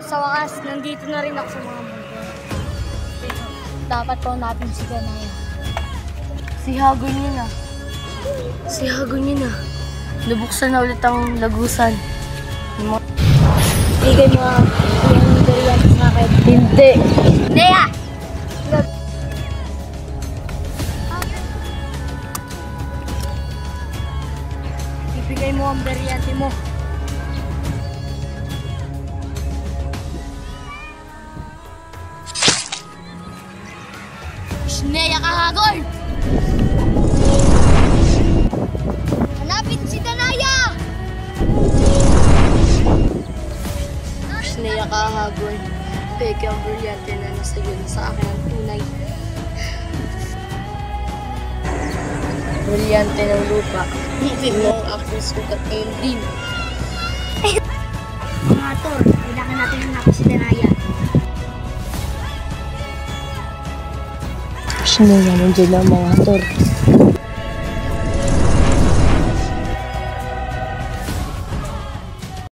sa wakas, nandito na rin ako sa mga mundo. Dapat ko hanapin si Danaya. Si Hagon yun ah. Si Hagon yun ah. Nabuksan na ulit ang lagusan. Bigay mo yung durian sa akin. Hindi. Hindi ah! Ibigay mo ang beryante mo. Neya Kahagol! Hanapin si Danaya! Neya Kahagol, peke ang brilyante na nasa yun sa akin ang tunay. Brilyante ng lupa, hindi mo ang aking sugat ngayong din. Mga Tor, kailangan natin hanapin si Danaya. Neya, nandiyan na mga Tor.